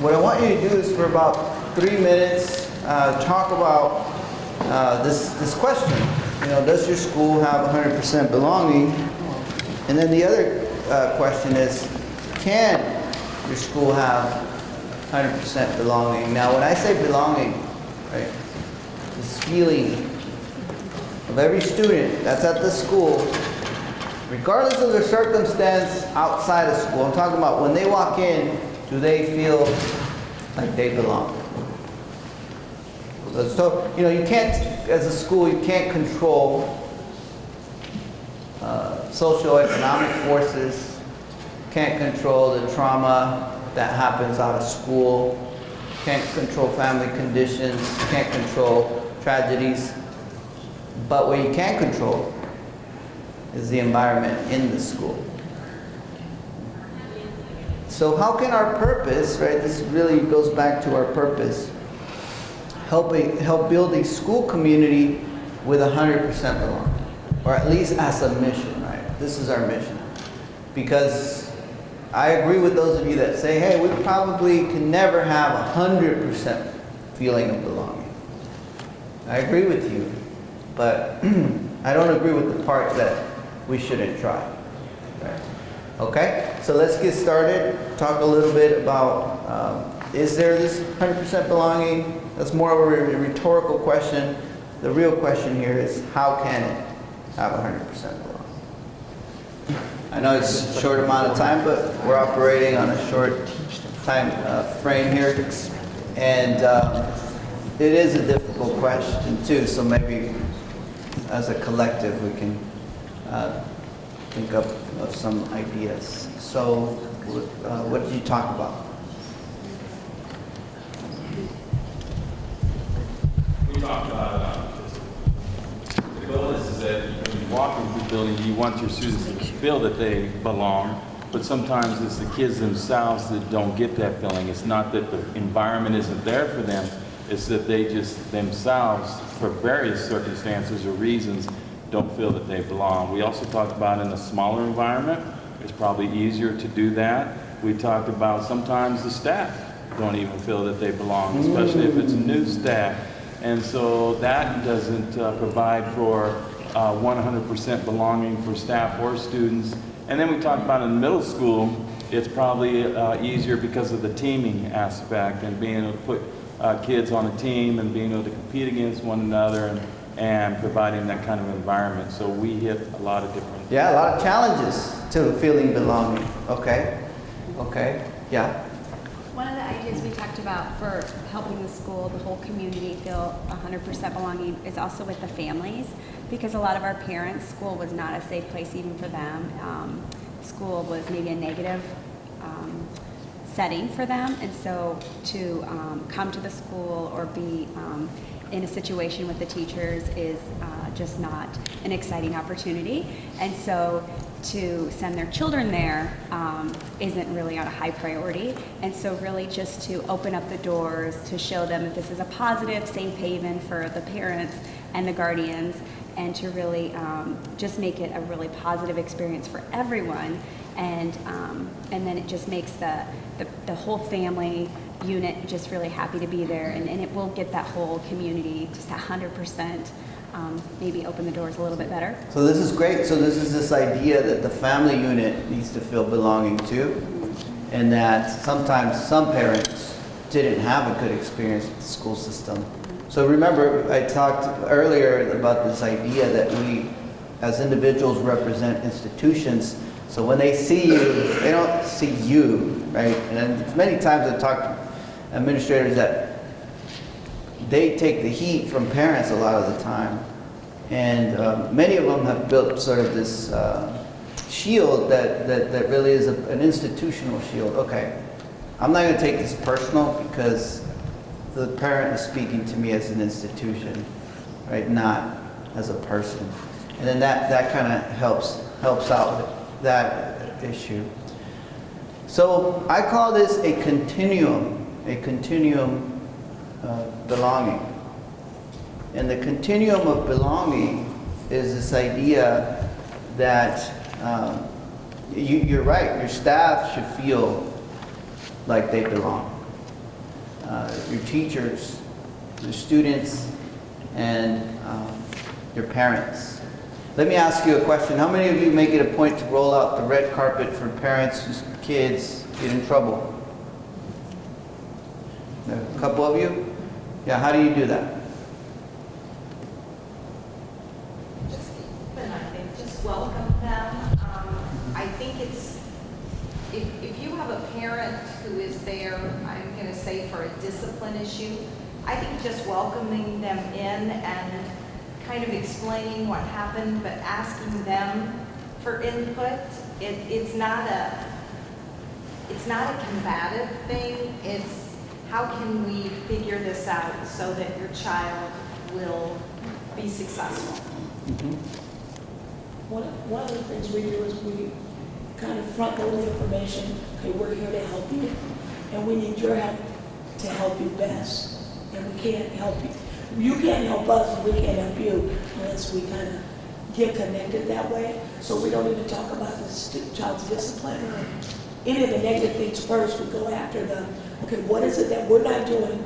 what I want you to do is for about 3 minutes, talk about this question. You know, does your school have 100% belonging? And then the other question is, can your school have 100% belonging? Now, when I say belonging, right, this feeling of every student that's at the school, regardless of their circumstance outside of school, I'm talking about when they walk in, do they feel like they belong? So, you know, you can't, as a school, you can't control socioeconomic forces, can't control the trauma that happens out of school, can't control family conditions, can't control tragedies. But what you can control is the environment in the school. So how can our purpose, right, this really goes back to our purpose, help build a school community with 100% belonging, or at least as a mission, right? This is our mission. Because I agree with those of you that say, hey, we probably can never have 100% feeling of belonging. I agree with you, but I don't agree with the part that we shouldn't try. Right? Okay, so let's get started. Talk a little bit about, is there this 100% belonging? That's more of a rhetorical question. The real question here is, how can it have 100% belonging? I know it's a short amount of time, but we're operating on a short time frame here. And it is a difficult question too, so maybe as a collective we can think of some ideas. So what did you talk about? We talked about the goal is that when you walk into the building, you want your students to feel that they belong, but sometimes it's the kids themselves that don't get that feeling. It's not that the environment isn't there for them, it's that they just themselves, for various circumstances or reasons, don't feel that they belong. We also talked about in a smaller environment, it's probably easier to do that. We talked about sometimes the staff don't even feel that they belong, especially if it's new staff. And so that doesn't provide for 100% belonging for staff or students. And then we talked about in middle school, it's probably easier because of the teaming aspect and being able to put kids on a team and being able to compete against one another and providing that kind of environment. So we hit a lot of different... Yeah, a lot of challenges to feeling belonging. Okay, yeah. One of the ideas we talked about for helping the school, the whole community feel 100% belonging is also with the families, because a lot of our parents, school was not a safe place even for them. School was maybe a negative setting for them, and so to come to the school or be in a situation with the teachers is just not an exciting opportunity. And so to send their children there isn't really on a high priority. And so really just to open up the doors, to show them that this is a positive, safe haven for the parents and the guardians, and to really just make it a really positive experience for everyone. And then it just makes the whole family unit just really happy to be there, and it will get that whole community just 100%, maybe open the doors a little bit better. So this is great. So this is this idea that the family unit needs to feel belonging too, and that sometimes some parents didn't have a good experience with the school system. So remember, I talked earlier about this idea that we, as individuals, represent institutions. So when they see you, they don't see you, right? And many times I've talked to administrators that they take the heat from parents a lot of the time. And many of them have built sort of this shield that really is an institutional shield. Okay, I'm not going to take this personal because the parent is speaking to me as an institution, right? Not as a person. And then that kind of helps out with that issue. So I call this a continuum of belonging. And the continuum of belonging is this idea that you're right, your staff should feel like they belong. your teachers, your students, and your parents. Let me ask you a question. How many of you make it a point to roll out the red carpet for parents whose kids get in trouble? A couple of you? Yeah, how do you do that? Just welcome them. I think it's, if you have a parent who is there, I'm going to say for a discipline issue, I think just welcoming them in and kind of explaining what happened, but asking them for input. It's not a combative thing. It's how can we figure this out so that your child will be successful. Mm-hmm. One of the things we do is we kind of front load the information. Okay, we're here to help you, and we need your help to help you best. And we can't help you. You can't help us, and we can't help you unless we kind of get connected that way. So we don't even talk about the child's discipline or any of the negative things first. We go after them. Okay, what is it that we're not doing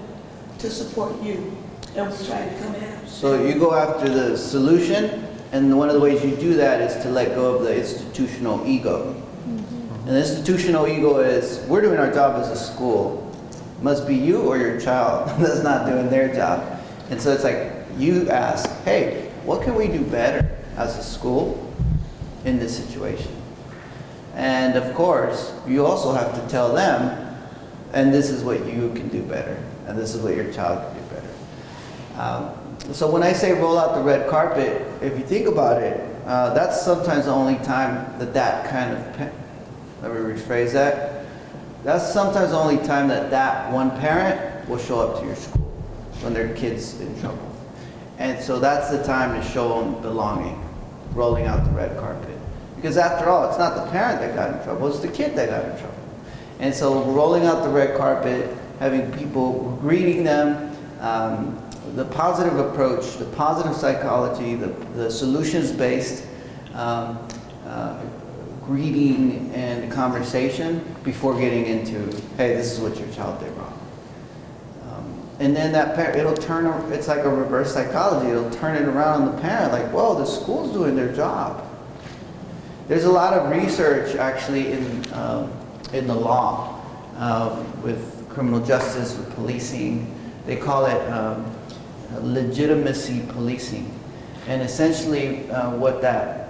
to support you? And we try to come at them. So you go after the solution, and one of the ways you do that is to let go of the institutional ego. And the institutional ego is, we're doing our job as a school. It must be you or your child that's not doing their job. And so it's like, you ask, hey, what can we do better as a school in this situation? And of course, you also have to tell them, and this is what you can do better, and this is what your child can do better. So when I say roll out the red carpet, if you think about it, that's sometimes the only time that kind of, let me rephrase that, that's sometimes the only time that one parent will show up to your school when their kid's in trouble. And so that's the time to show them belonging, rolling out the red carpet. Because after all, it's not the parent that got in trouble, it's the kid that got in trouble. And so rolling out the red carpet, having people greeting them, the positive approach, the positive psychology, the solutions-based greeting and conversation before getting into, hey, this is what your child did wrong. And then that parent, it'll turn, it's like a reverse psychology, it'll turn it around on the parent, like, whoa, the school's doing their job. There's a lot of research actually in the law with criminal justice, with policing. They call it legitimacy policing. And essentially what that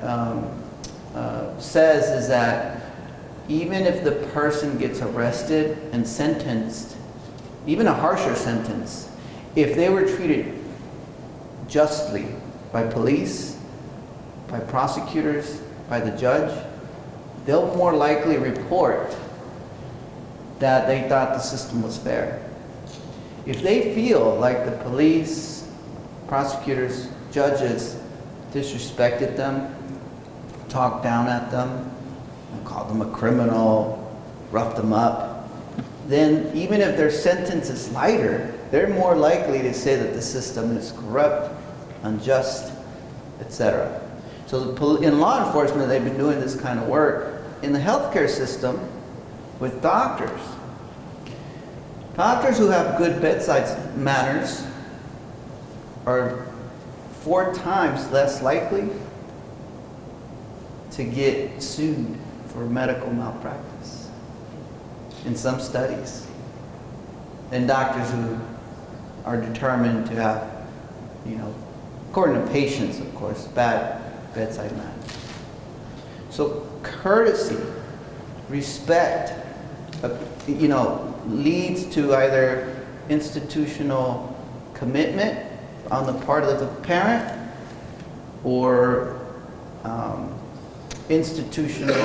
says is that even if the person gets arrested and sentenced, even a harsher sentence, if they were treated justly by police, by prosecutors, by the judge, they'll more likely report that they thought the system was fair. If they feel like the police, prosecutors, judges disrespected them, talked down at them, called them a criminal, roughed them up, then even if their sentence is lighter, they're more likely to say that the system is corrupt, unjust, etc. So in law enforcement, they've been doing this kind of work. In the healthcare system, with doctors, doctors who have good bedside manners are 4 times less likely to get sued for medical malpractice in some studies than doctors who are determined to have, according to patients, of course, bad bedside manners. So courtesy, respect, leads to either institutional commitment on the part of the parent or institutional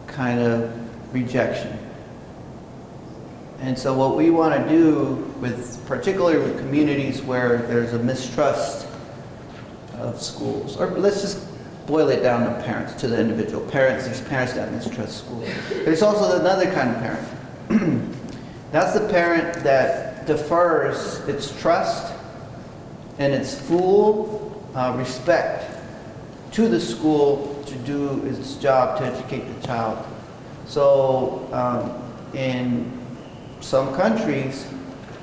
kind of rejection. And so what we want to do particularly with communities where there's a mistrust of schools, or let's just boil it down to parents, to the individual parents. There's parents that mistrust schools. There's also another kind of parent. That's the parent that defers its trust and its full respect to the school to do its job to educate the child. So in some countries,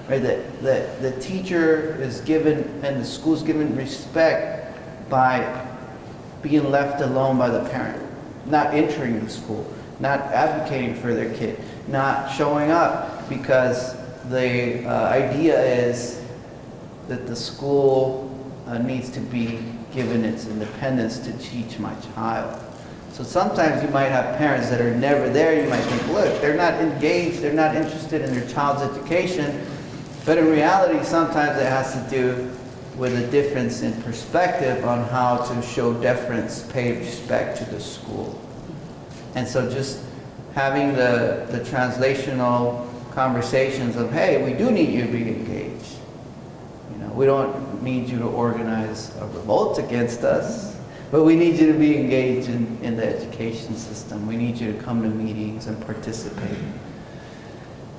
right, that the teacher is given and the school's given respect by being left alone by the parent, not entering the school, not advocating for their kid, not showing up, because the idea is that the school needs to be given its independence to teach my child. So sometimes you might have parents that are never there. You might think, look, they're not engaged, they're not interested in their child's education. But in reality, sometimes it has to do with a difference in perspective on how to show deference, pay respect to the school. And so just having the translational conversations of, hey, we do need you to be engaged. You know, we don't need you to organize a revolt against us, but we need you to be engaged in the education system. We need you to come to meetings and participate.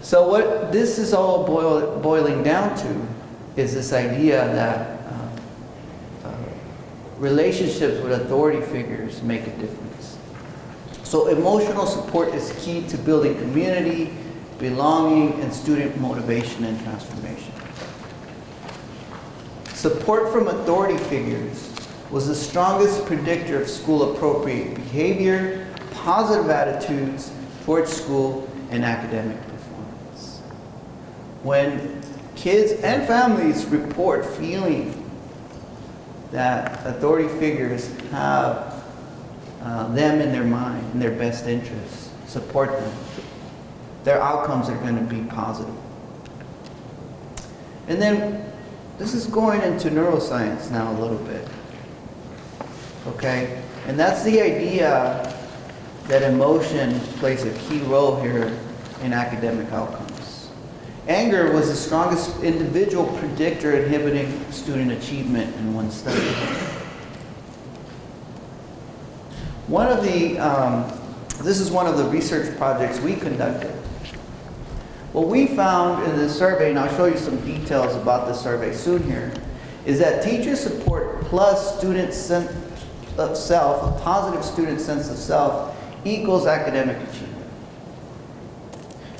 So what this is all boiling down to is this idea that relationships with authority figures make a difference. So emotional support is key to building community, belonging, and student motivation and transformation. Support from authority figures was the strongest predictor of school-appropriate behavior, positive attitudes towards school, and academic performance. When kids and families report feeling that authority figures have them in their mind, in their best interests, support them, their outcomes are going to be positive. And then this is going into neuroscience now a little bit. Okay? And that's the idea that emotion plays a key role here in academic outcomes. Anger was the strongest individual predictor inhibiting student achievement in one study. This is one of the research projects we conducted. What we found in this survey, and I'll show you some details about the survey soon here, is that teacher support plus student sense of self, a positive student sense of self, equals academic achievement.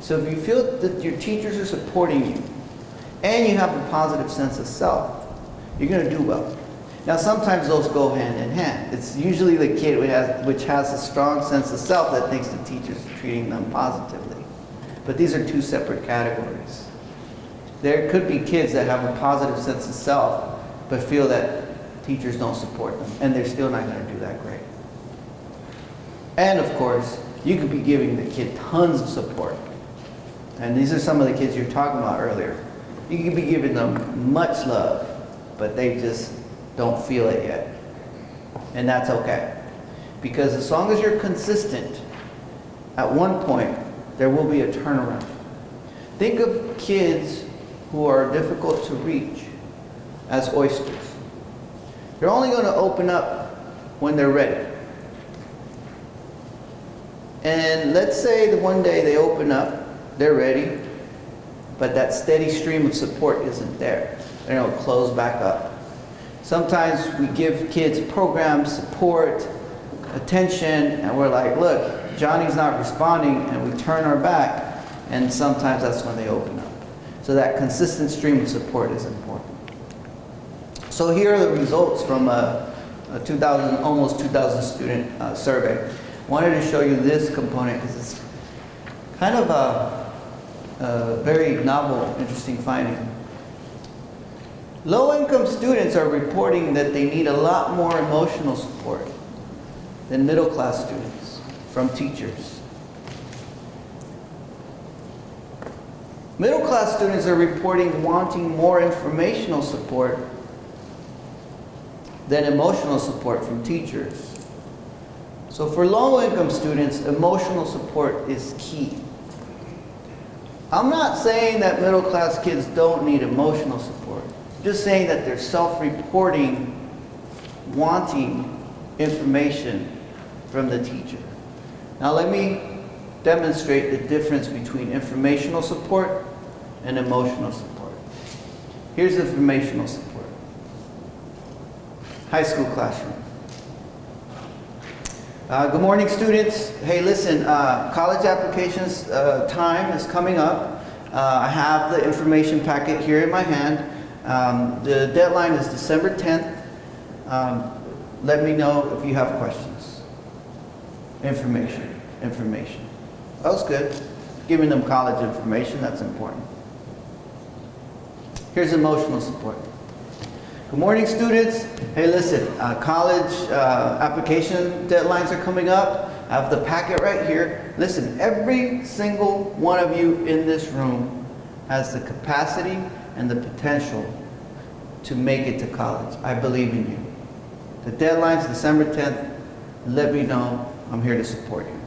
So if you feel that your teachers are supporting you and you have a positive sense of self, you're going to do well. Now sometimes those go hand in hand. It's usually the kid which has a strong sense of self that thinks the teachers are treating them positively. But these are two separate categories. There could be kids that have a positive sense of self but feel that teachers don't support them, and they're still not going to do that great. And of course, you could be giving the kid tons of support. And these are some of the kids you were talking about earlier. You could be giving them much love, but they just don't feel it yet. And that's okay. Because as long as you're consistent, at one point, there will be a turnaround. Think of kids who are difficult to reach as oysters. They're only going to open up when they're ready. And let's say that one day they open up, they're ready, but that steady stream of support isn't there. And it'll close back up. Sometimes we give kids programs, support, attention, and we're like, look, Johnny's not responding, and we turn our back, and sometimes that's when they open up. So that consistent stream of support is important. So here are the results from a almost 2,000 student survey. I wanted to show you this component because it's kind of a very novel, interesting finding. Low-income students are reporting that they need a lot more emotional support than middle-class students from teachers. Middle-class students are reporting wanting more informational support than emotional support from teachers. So for low-income students, emotional support is key. I'm not saying that middle-class kids don't need emotional support. I'm just saying that they're self-reporting, wanting information from the teacher. Now let me demonstrate the difference between informational support and emotional support. Here's informational support. High school classroom. Good morning, students. Hey, listen, college applications time is coming up. I have the information packet here in my hand. The deadline is December 10th. Let me know if you have questions. Information. That was good. Giving them college information, that's important. Here's emotional support. Good morning, students. Hey, listen, college application deadlines are coming up. I have the packet right here. Listen, every single one of you in this room has the capacity and the potential to make it to college. I believe in you. The deadline's December 10th. Let me know. I'm here to support you.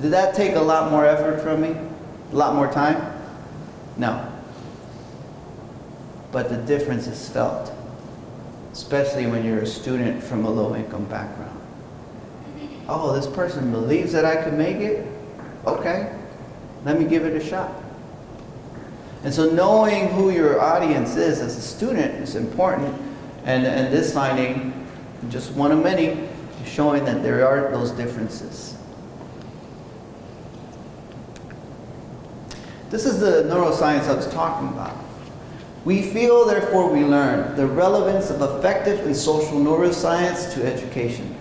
Did that take a lot more effort from me? A lot more time? No. But the difference is felt, especially when you're a student from a low-income background. Oh, this person believes that I can make it? Okay, let me give it a shot. And so knowing who your audience is as a student is important. And this finding, just one of many, is showing that there are those differences. This is the neuroscience I was talking about. We feel, therefore we learn, the relevance of effective and social neuroscience to education.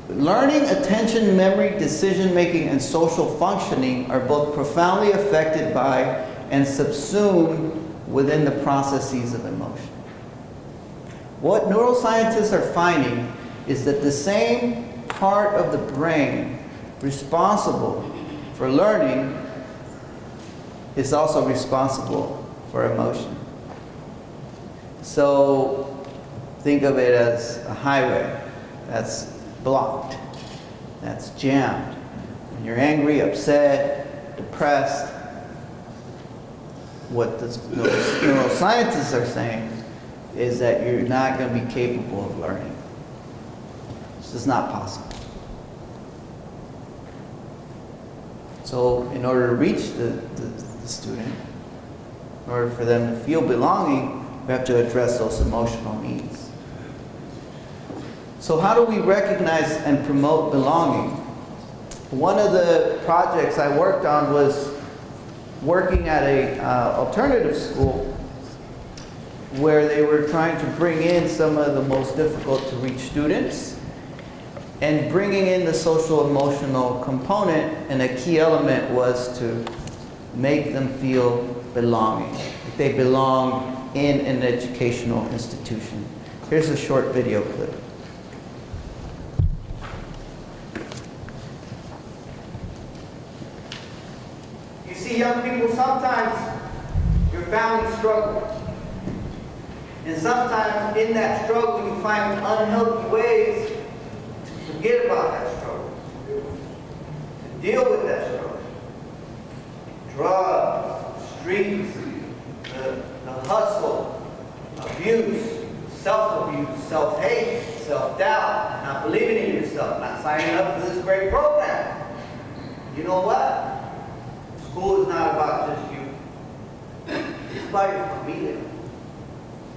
Learning, attention, memory, decision-making, and social functioning are both profoundly affected by and subsumed within the processes of emotion. What neuroscientists are finding is that the same part of the brain responsible for learning is also responsible for emotion. So think of it as a highway that's blocked, that's jammed. When you're angry, upset, depressed, what the neuroscientists are saying is that you're not going to be capable of learning. It's just not possible. So in order to reach the student, in order for them to feel belonging, we have to address those emotional needs. So how do we recognize and promote belonging? One of the projects I worked on was working at a alternative school where they were trying to bring in some of the most difficult to reach students and bringing in the social emotional component, and a key element was to make them feel belonging. They belong in an educational institution. Here's a short video clip. You see, young people, sometimes your family struggles. And sometimes in that struggle you find unhealthy ways to forget about that struggle, to deal with that struggle. Drugs, streets, the hustle, abuse, self-abuse, self-hate, self-doubt, not believing in yourself, not signing up for this great program. You know what? School is not about just you. It's about your community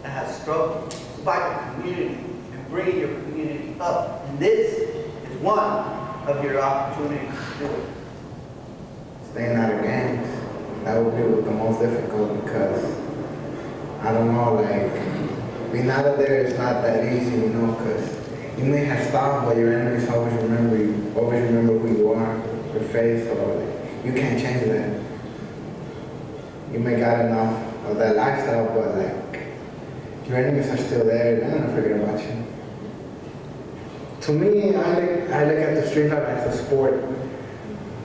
that has struggled. It's about your community and bringing your community up. And this is one of your opportunities to do it. Staying out of gangs, that would be the most difficult because, I don't know, like, being out of there is not that easy, you know, because you may have stopped, but your enemies always remember you, always remember who you are, your face, or you can't change that. You may got enough of that lifestyle, but like, your enemies are still there, they're not gonna forget about you. To me, I look at the street life as a sport.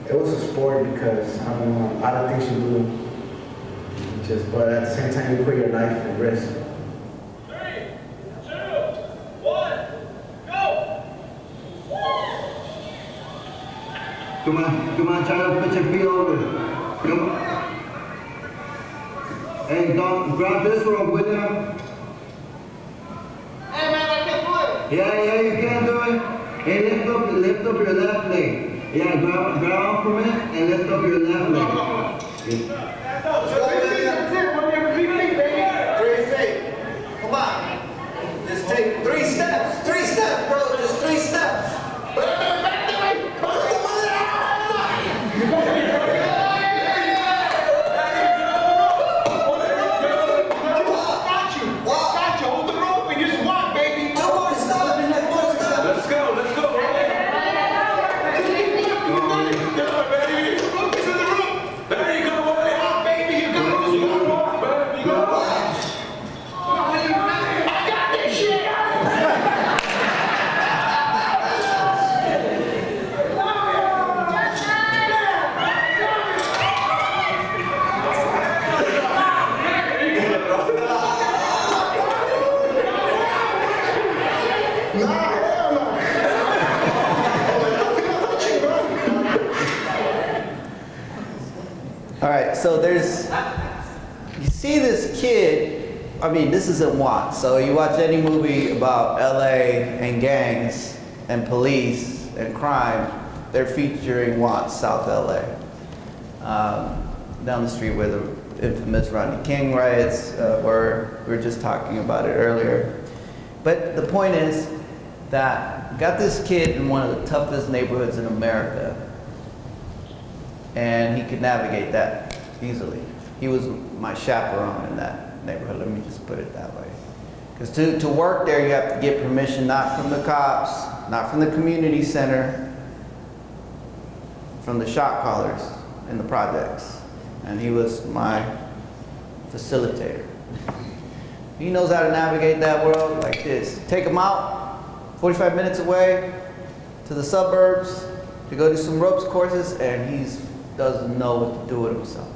It was a sport because, I don't know, a lot of things you do, but at the same time you put your life at risk. 3, 2, 1, go! Come on, child, put your feet over. Come on. Hey, don't grab this rope, will you? Hey man, I can't do it! Yeah, you can do it. Hey, lift up your left leg. Yeah, grab on from it and lift up your left leg. Yeah. Come on. Just take 3 steps. 3 steps, bro. Just 3 steps. All right, so you see this kid, I mean, this is in Watts. So you watch any movie about LA and gangs and police and crime, they're featuring Watts, South LA. Down the street where the infamous Rodney King riots were. We were just talking about it earlier. But the point is that you got this kid in one of the toughest neighborhoods in America, and he could navigate that easily. He was my chaperone in that neighborhood, let me just put it that way. Because to work there, you have to get permission not from the cops, not from the community center, from the shot callers in the projects. And he was my facilitator. He knows how to navigate that world like this. Take him out, 45 minutes away to the suburbs to go do some ropes courses, and he doesn't know what to do with himself.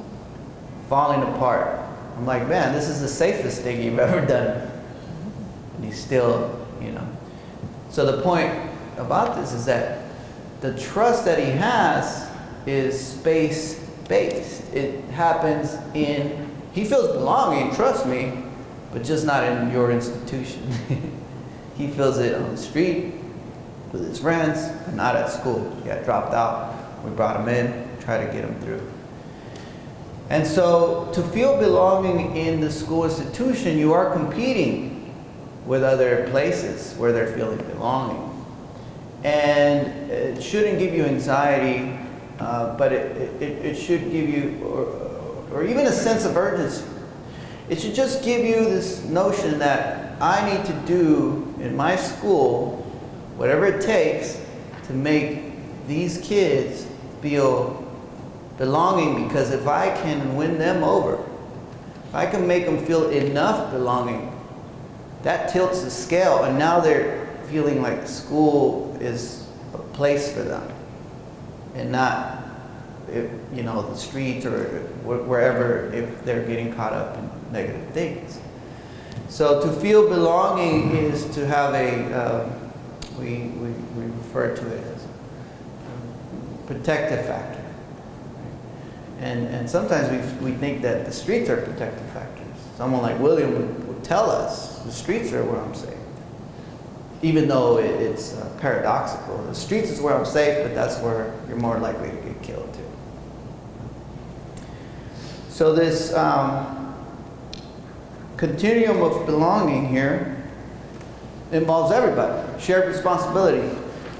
Falling apart. I'm like, man, this is the safest thing you've ever done. And he's still, you know. So the point about this is that the trust that he has is space-based. It happens he feels belonging, trust me, but just not in your institution. He feels it on the street with his friends, but not at school. He got dropped out. We brought him in, tried to get him through. And so to feel belonging in the school institution, you are competing with other places where they're feeling belonging. And it shouldn't give you anxiety, but it should give you, or even a sense of urgency. It should just give you this notion that I need to do in my school whatever it takes to make these kids feel belonging, because if I can win them over, if I can make them feel enough belonging, that tilts the scale, and now they're feeling like school is a place for them and not, the streets or wherever, if they're getting caught up in negative things. So to feel belonging is to have we refer to it as a protective factor. And sometimes we think that the streets are protective factors. Someone like William would tell us, the streets are where I'm safe. Even though it's paradoxical. The streets is where I'm safe, but that's where you're more likely to get killed too. So this continuum of belonging here involves everybody, shared responsibility.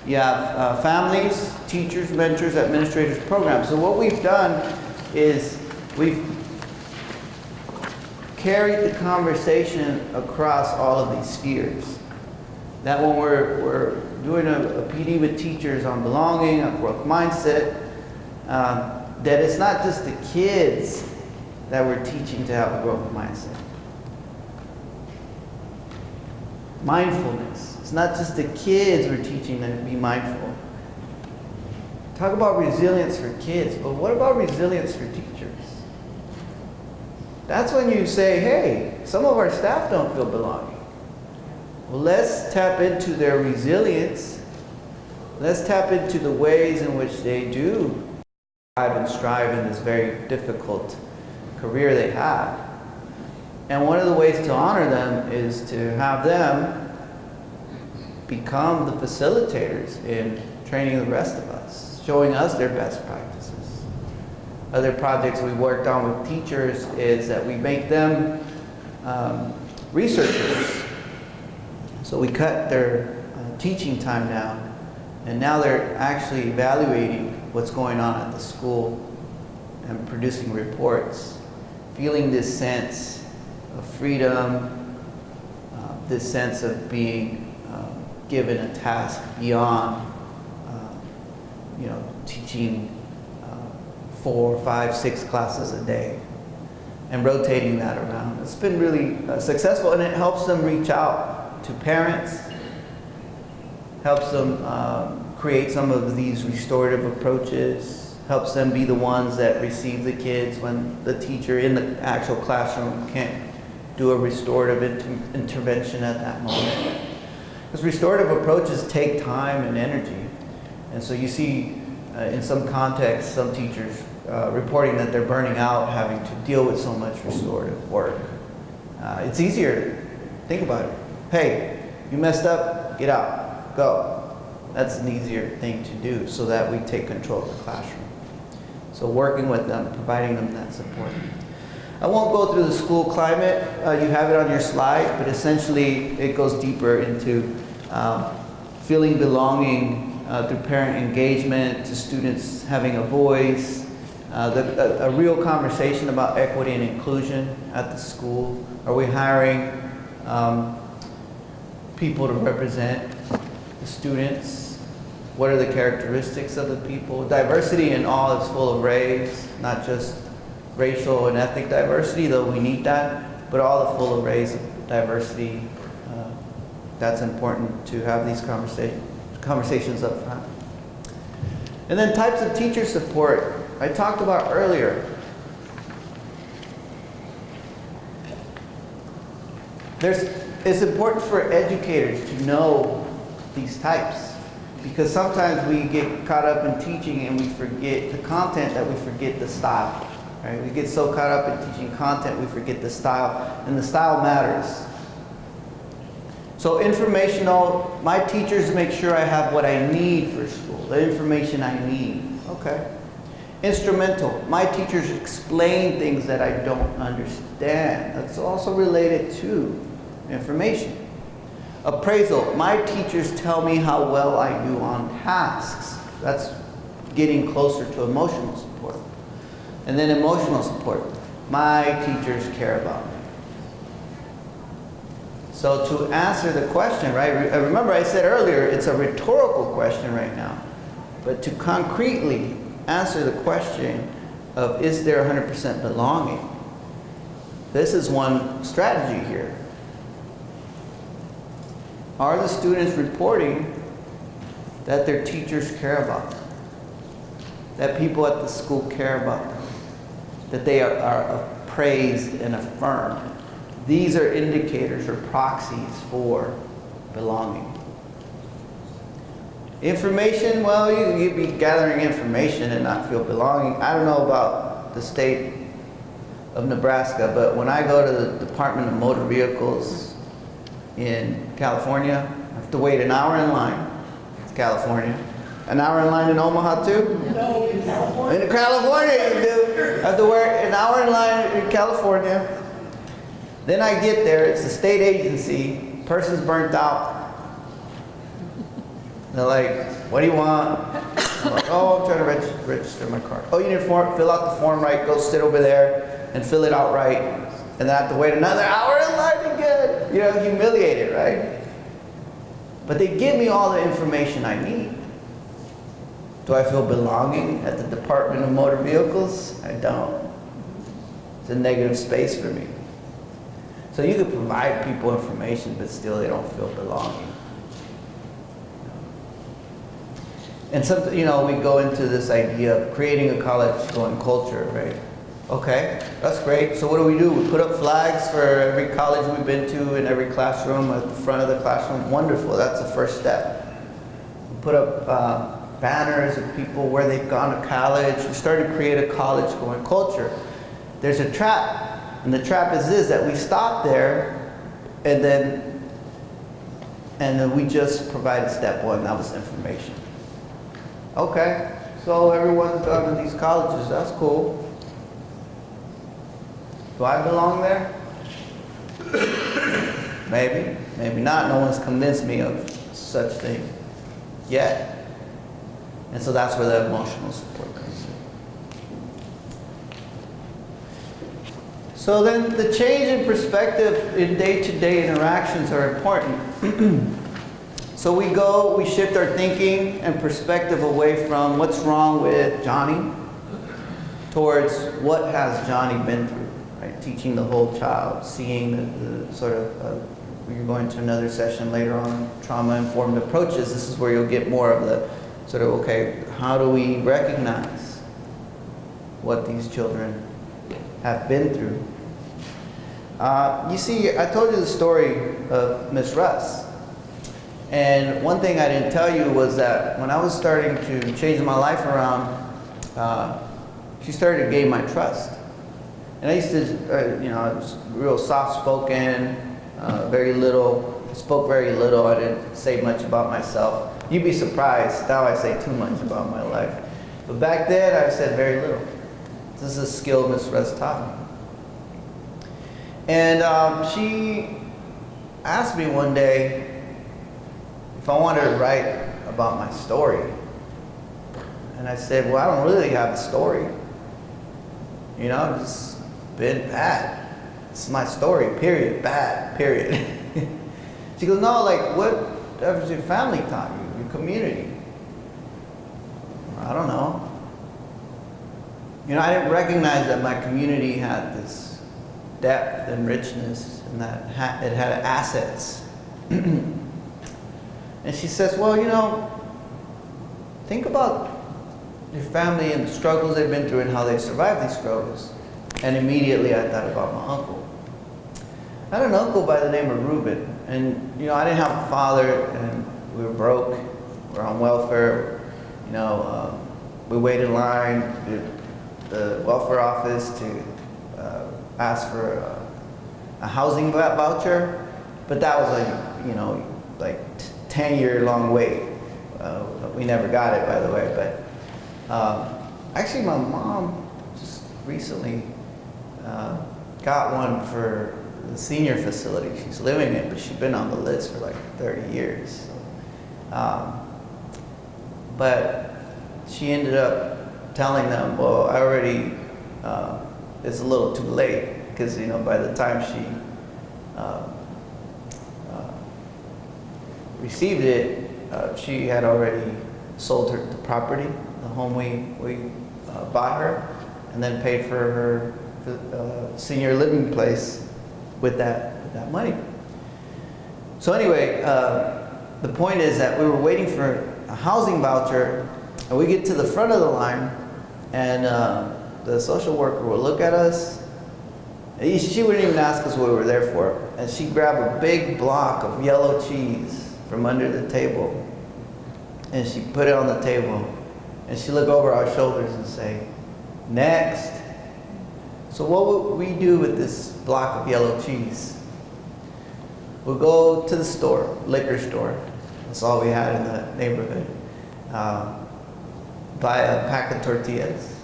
You have families, teachers, mentors, administrators, programs. So what we've done is we've carried the conversation across all of these spheres. That when we're doing a PD with teachers on belonging, a growth mindset, that it's not just the kids that we're teaching to have a growth mindset. Mindfulness. It's not just the kids we're teaching to be mindful. Talk about resilience for kids, but what about resilience for teachers? That's when you say, hey, some of our staff don't feel belonging. Well, let's tap into their resilience. Let's tap into the ways in which they do thrive and strive in this very difficult career they have. And one of the ways to honor them is to have them become the facilitators in training the rest of us, showing us their best practices. Other projects we worked on with teachers is that we make them researchers. So we cut their teaching time down, and now they're actually evaluating what's going on at the school and producing reports, feeling this sense of freedom, this sense of being given a task beyond, teaching 4, 5, 6 classes a day and rotating that around. It's been really successful, and it helps them reach out to parents, helps them create some of these restorative approaches, helps them be the ones that receive the kids when the teacher in the actual classroom can't do a restorative intervention at that moment. Because restorative approaches take time and energy. And so you see in some contexts, some teachers reporting that they're burning out, having to deal with so much restorative work. It's easier. Think about it. Hey, you messed up, get out, go. That's an easier thing to do so that we take control of the classroom. So working with them, providing them that support. I won't go through the school climate. You have it on your slide, but essentially it goes deeper into feeling belonging through parent engagement, to students having a voice, a real conversation about equity and inclusion at the school. Are we hiring people to represent the students? What are the characteristics of the people? Diversity in all its full arrays, not just racial and ethnic diversity, though we need that, but all the full arrays of diversity. That's important to have these conversations up front. And then types of teacher support, I talked about earlier. It's important for educators to know these types, because sometimes we get caught up in teaching and we forget the content, that we forget the style. Right? We get so caught up in teaching content we forget the style, and the style matters. So informational, my teachers make sure I have what I need for school, the information I need. Okay. Instrumental, my teachers explain things that I don't understand. That's also related to information. Appraisal, my teachers tell me how well I do on tasks. That's getting closer to emotional support. And then emotional support, my teachers care about me. So to answer the question, right, remember I said earlier, it's a rhetorical question right now. But to concretely answer the question of is there 100% belonging, this is one strategy here. Are the students reporting that their teachers care about them? That people at the school care about them? That they are praised and affirmed? These are indicators or proxies for belonging. Information, well, you can be gathering information and not feel belonging. I don't know about the state of Nebraska, but when I go to the Department of Motor Vehicles in California, I have to wait an hour in line. It's California. An hour in line in Omaha too? No, in California. In California you do. I have to wait an hour in line in California. Then I get there, it's a state agency, person's burnt out. They're like, what do you want? I'm like, oh, I'm trying to register my car. Oh, you need a form, fill out the form right, go sit over there and fill it out right. And then I have to wait another hour in line again. You know, humiliated, right? But they give me all the information I need. Do I feel belonging at the Department of Motor Vehicles? I don't. It's a negative space for me. So you could provide people information, but still they don't feel belonging. And something, you know, we go into this idea of creating a college-going culture, right? Okay, that's great. So what do? We put up flags for every college we've been to in every classroom at the front of the classroom. Wonderful, that's the first step. We put up banners of people where they've gone to college. We started to create a college-going culture. There's a trap. And the trap is this, that we stop there and then we just provided step one, that was information. Okay, so everyone's gone to these colleges, that's cool. Do I belong there? Maybe, maybe not. No one's convinced me of such thing yet. And so that's where the emotional support comes in. So then the change in perspective in day-to-day interactions are important. So we shift our thinking and perspective away from what's wrong with Johnny towards what has Johnny been through, right? Teaching the whole child, seeing the sort of, we're going to another session later on, trauma-informed approaches. This is where you'll get more of the sort of, okay, how do we recognize what these children have been through? You see, I told you the story of Miss Russ. And one thing I didn't tell you was that when I was starting to change my life around, she started to gain my trust. And I used to, I was real soft-spoken, very little, spoke very little. I didn't say much about myself. You'd be surprised, now I say too much about my life. But back then, I said very little. This is a skill Miss Russ taught me. And she asked me one day if I wanted to write about my story. And I said, well, I don't really have a story. You know, I've just been bad. It's my story, period, bad, period. She goes, no, like, what has your family taught you, your community? I don't know. You know, I didn't recognize that my community had this depth and richness, and that it had assets. And she says, well, you know, think about your family and the struggles they've been through and how they survived these struggles. And immediately I thought about my uncle. I had an uncle by the name of Reuben. And, you know, I didn't have a father, and we were broke. We were on welfare. You know, we waited in line at the welfare office to ask for a housing voucher. But that was like, you know, like 10-year long wait. We never got it, by the way. But actually, my mom just recently got one for the senior facility she's living in, but she's been on the list for like 30 years. But she ended up telling them, well, I already, it's a little too late, because, you know, by the time she received it, she had already sold her the property, the home we bought her, and then paid for her senior living place with that money. So anyway, the point is that we were waiting for a housing voucher, and we get to the front of the line, and the social worker will look at us. She wouldn't even ask us what we were there for, and she'd grab a big block of yellow cheese from under the table, and she'd put it on the table, and she'd look over our shoulders and say, next. So what would we do with this block of yellow cheese? We'll go to the store, liquor store. That's all we had in the neighborhood. Buy a pack of tortillas.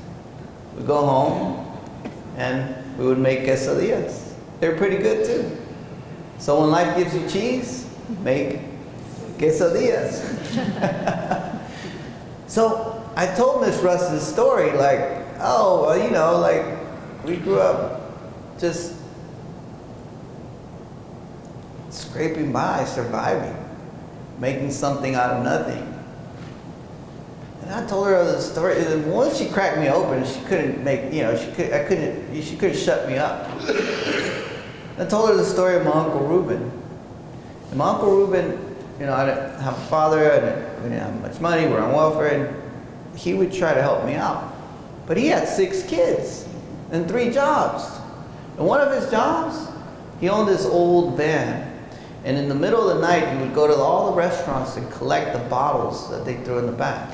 We'd go home, and we would make quesadillas. They were pretty good too. So when life gives you cheese, make quesadillas. So I told Miss Russ this story, like, oh, well, you know, like, we grew up just scraping by, surviving, making something out of nothing. And I told her the story. And once she cracked me open, she couldn't make, you know, she couldn't shut me up. I told her the story of my Uncle Reuben. And my Uncle Reuben, you know, I didn't have a father, we didn't have much money, we were on welfare, and he would try to help me out. But he had 6 kids and 3 jobs. And one of his jobs, he owned this old van. And in the middle of the night, he would go to all the restaurants and collect the bottles that they threw in the back,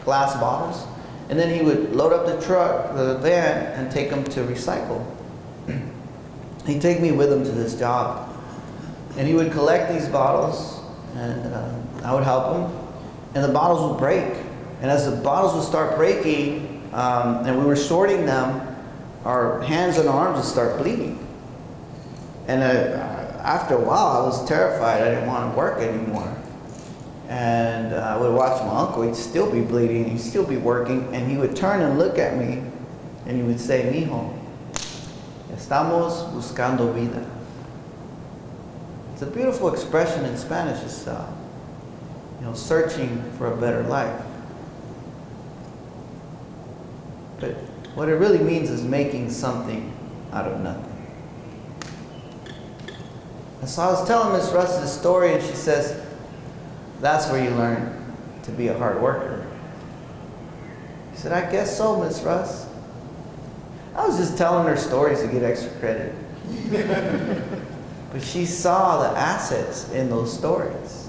glass bottles. And then he would load up the van, and take them to recycle. He'd take me with him to this job. And he would collect these bottles, and I would help him. And the bottles would break. And as the bottles would start breaking, and we were sorting them, our hands and arms would start bleeding. And after a while, I was terrified. I didn't want to work anymore. And I would watch my uncle. He'd still be bleeding. He'd still be working. And he would turn and look at me, and he would say, mijo, estamos buscando vida. It's a beautiful expression in Spanish. It's, you know, searching for a better life. But what it really means is making something out of nothing. And so I was telling Miss Russ this story, and she says, that's where you learn to be a hard worker. I said, I guess so, Miss Russ. I was just telling her stories to get extra credit. But she saw the assets in those stories.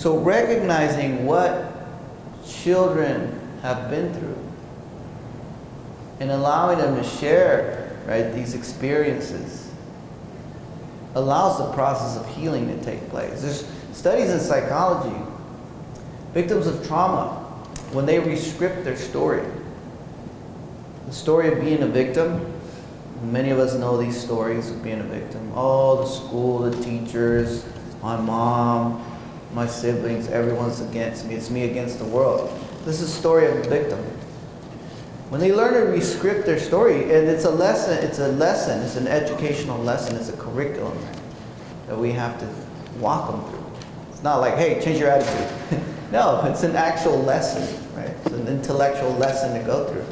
So recognizing what children have been through and allowing them to share, right, these experiences allows the process of healing to take place. There's studies in psychology. Victims of trauma, when they re-script their story, the story of being a victim, many of us know these stories of being a victim. Oh, the school, the teachers, my mom, my siblings, everyone's against me. It's me against the world. This is the story of a victim. When they learn to re-script their story, and it's a lesson, it's an educational lesson, it's a curriculum that we have to walk them through. It's not like, hey, change your attitude. No, it's an actual lesson, right? It's an intellectual lesson to go through.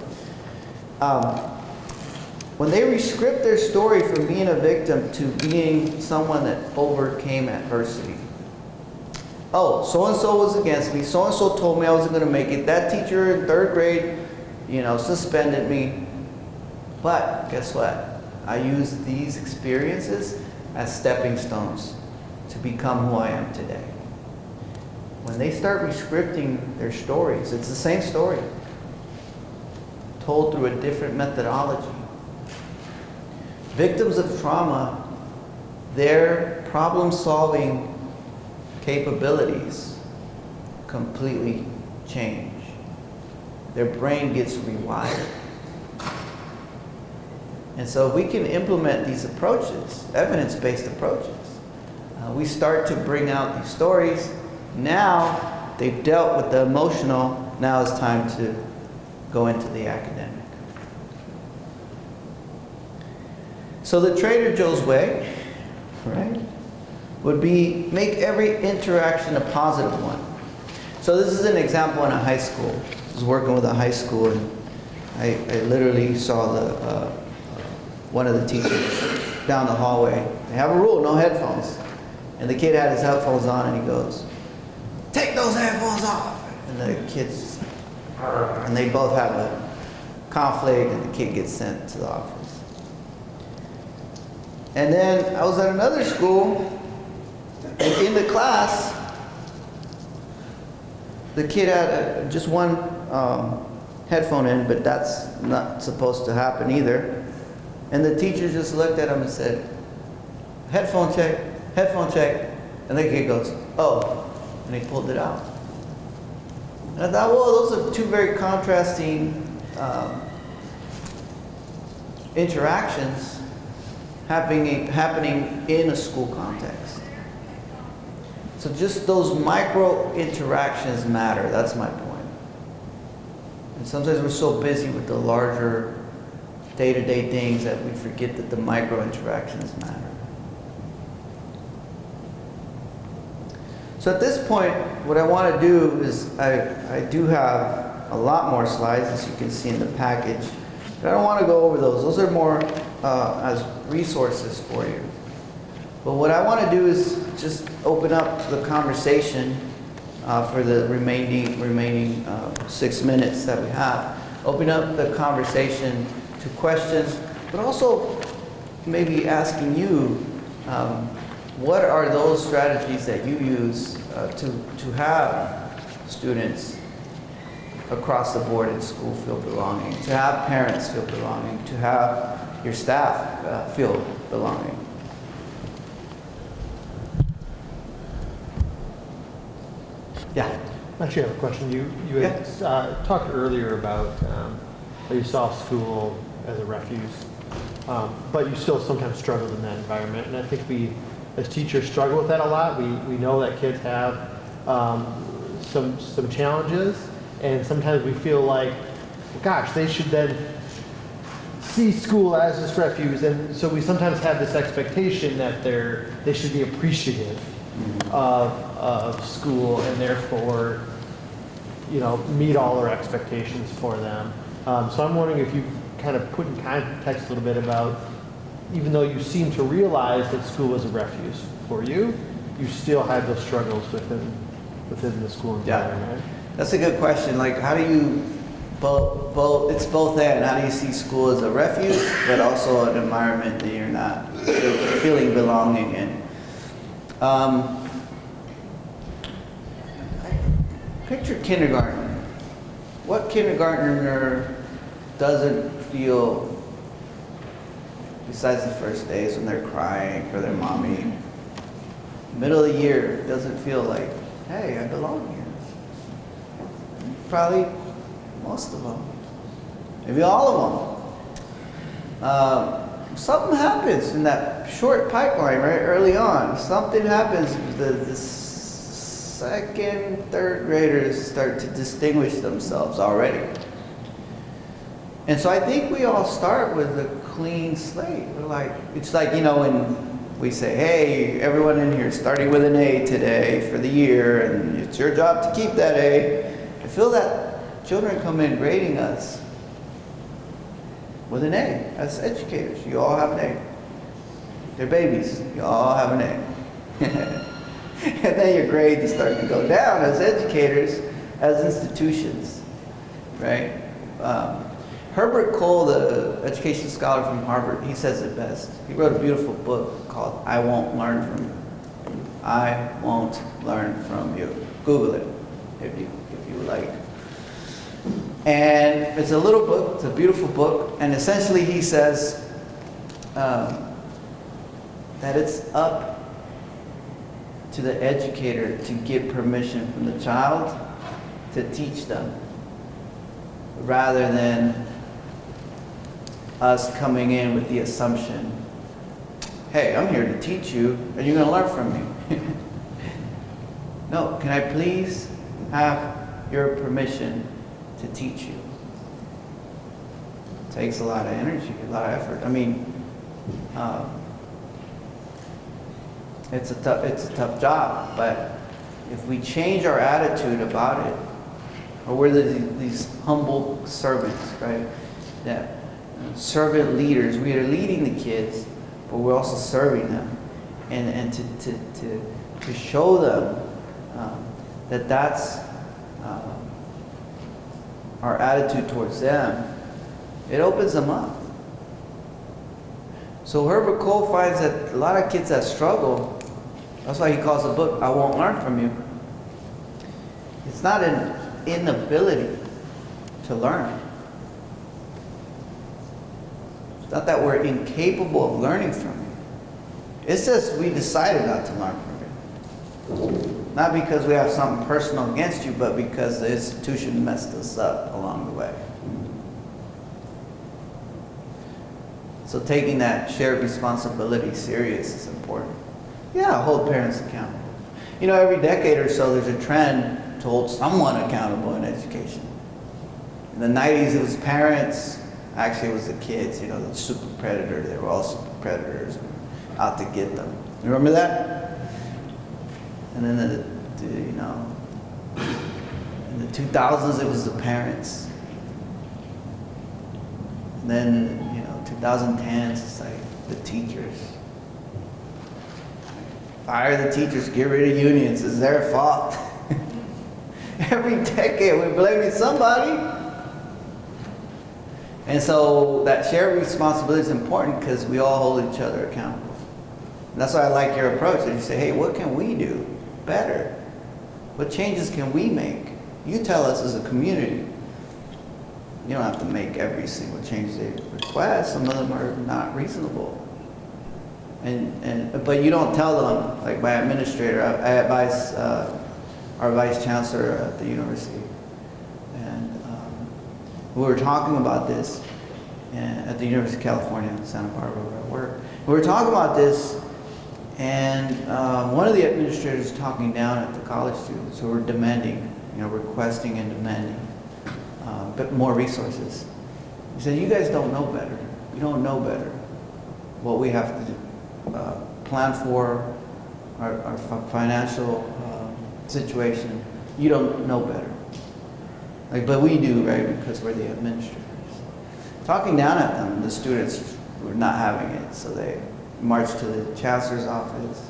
When they re-script their story from being a victim to being someone that overcame adversity. Oh, so-and-so was against me. So-and-so told me I wasn't going to make it. That teacher in 3rd grade, suspended me. But guess what? I used these experiences as stepping stones to become who I am today. When they start re-scripting their stories, it's the same story, told through a different methodology. Victims of trauma, their problem-solving capabilities completely change. Their brain gets rewired. And so if we can implement these approaches, evidence-based approaches, we start to bring out these stories. Now they've dealt with the emotional, now it's time to go into the academic. So the Trader Joe's way, right, would be make every interaction a positive one. So this is an example in a high school. I was working with a high school, and I literally saw one of the teachers down the hallway. They have a rule, no headphones. And the kid had his headphones on, and he goes, "Take those headphones off." And the kid's just like, "Arr," and they both have a conflict, and the kid gets sent to the office. And then I was at another school, and in the class, the kid had just one headphone in, but that's not supposed to happen either. And the teacher just looked at him and said, headphone check. And the kid goes, "Oh," and he pulled it out. And I thought, well, those are two very contrasting interactions happening in a school context. So just those micro interactions matter. That's my point. And sometimes we're so busy with the larger day-to-day things that we forget that the micro interactions matter. So at this point, what I want to do is I do have a lot more slides, as you can see in the package. But I don't want to go over those. Those are more as resources for you. But what I want to do is just open up the conversation for the remaining 6 minutes that we have. Open up the conversation to questions, but also maybe asking you, what are those strategies that you use to have students across the board in school feel belonging, to have parents feel belonging, to have your staff feel belonging? Yeah. I actually have a question. You had talked earlier about that you saw school as a refuge, but you still sometimes struggled in that environment. And I think we, as teachers, struggle with that a lot. We know that kids have some challenges, and sometimes we feel like, well, gosh, they should then see school as this refuge, and so we sometimes have this expectation that they should be appreciative of school, and therefore, meet all our expectations for them. So I'm wondering if you kind of put in context a little bit about, even though you seem to realize that school is a refuge for you, you still have those struggles within the school environment. Yeah. That's a good question. Like, how do you both? It's both and. How do you see school as a refuge, but also an environment that you're not feeling belonging in? picture kindergarten. What kindergartner doesn't feel, besides the first days when they're crying for their mommy, middle of the year doesn't feel like, hey, I belong here? Probably most of them, maybe all of them. Something happens in that short pipeline right early on. Something happens. The second, third graders start to distinguish themselves already. And so I think we all start with a clean slate. We're like, it's like, you know, when we say, hey, everyone in here starting with an A today for the year, and it's your job to keep that A. I feel that children come in grading us with an A as educators. You all have an A. They're babies. You all have an A. And then your grades start to go down as educators, as institutions, right? Herbert Cole, the education scholar from Harvard, he says it best. He wrote a beautiful book called I Won't Learn From You. I Won't Learn From You. Google it if you like. And it's a little book, it's a beautiful book, and essentially he says that it's up to the educator to get permission from the child to teach them, rather than us coming in with the assumption, hey, I'm here to teach you and you're going to learn from me. No, can I please have your permission to teach you? It takes a lot of energy, a lot of effort. I mean, it's a tough job, but if we change our attitude about it, or we're these humble servants, right? That servant leaders, we are leading the kids, but we're also serving them, and to show them that's our attitude towards them. It opens them up. So Herbert Cole finds that a lot of kids that struggle, that's why he calls the book, I Won't Learn From You. It's not an inability to learn. It's not that we're incapable of learning from you. It's just we decided not to learn from you. Not because we have something personal against you, but because the institution messed us up along the way. So taking that shared responsibility serious is important. Yeah, hold parents accountable. You know, every decade or so there's a trend to hold someone accountable in education. In the 90s it was parents, actually it was the kids, you know, the super predator. They were all super predators and out to get them. You remember that? And then in the 2000s it was the parents. And then, 2010s, it's like the teachers. Fire the teachers, get rid of unions, it's their fault. Every decade we're blaming somebody. And so that shared responsibility is important because we all hold each other accountable. And that's why I like your approach. That you say, hey, what can we do better? What changes can we make? You tell us as a community. You don't have to make every single change they request. Some of them are not reasonable. But you don't tell them, like my administrator, I advise our vice chancellor at the university. And we were talking about this at the University of California in Santa Barbara where I work. We were talking about this, and one of the administrators was talking down at the college students who were demanding, requesting and demanding but more resources. He said, you guys don't know better. You don't know better what we have to do. Plan for our financial situation. You don't know better. But we do, right? Because we're the administrators. Talking down at them, the students were not having it, so they marched to the chancellor's office.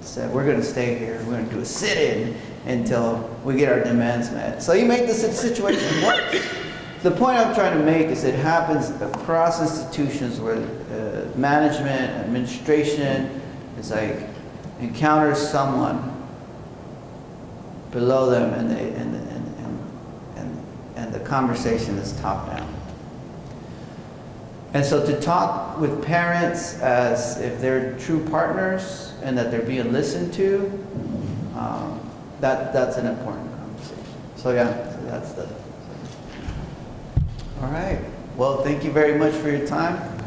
Said, we're going to stay here. We're going to do a sit-in until we get our demands met. So you make the situation worse. The point I'm trying to make is it happens across institutions where management, administration is encounters someone below them, and the conversation is top down. And so to talk with parents as if they're true partners and that they're being listened to, that's an important conversation. So yeah, so that's the. All right. Well, thank you very much for your time.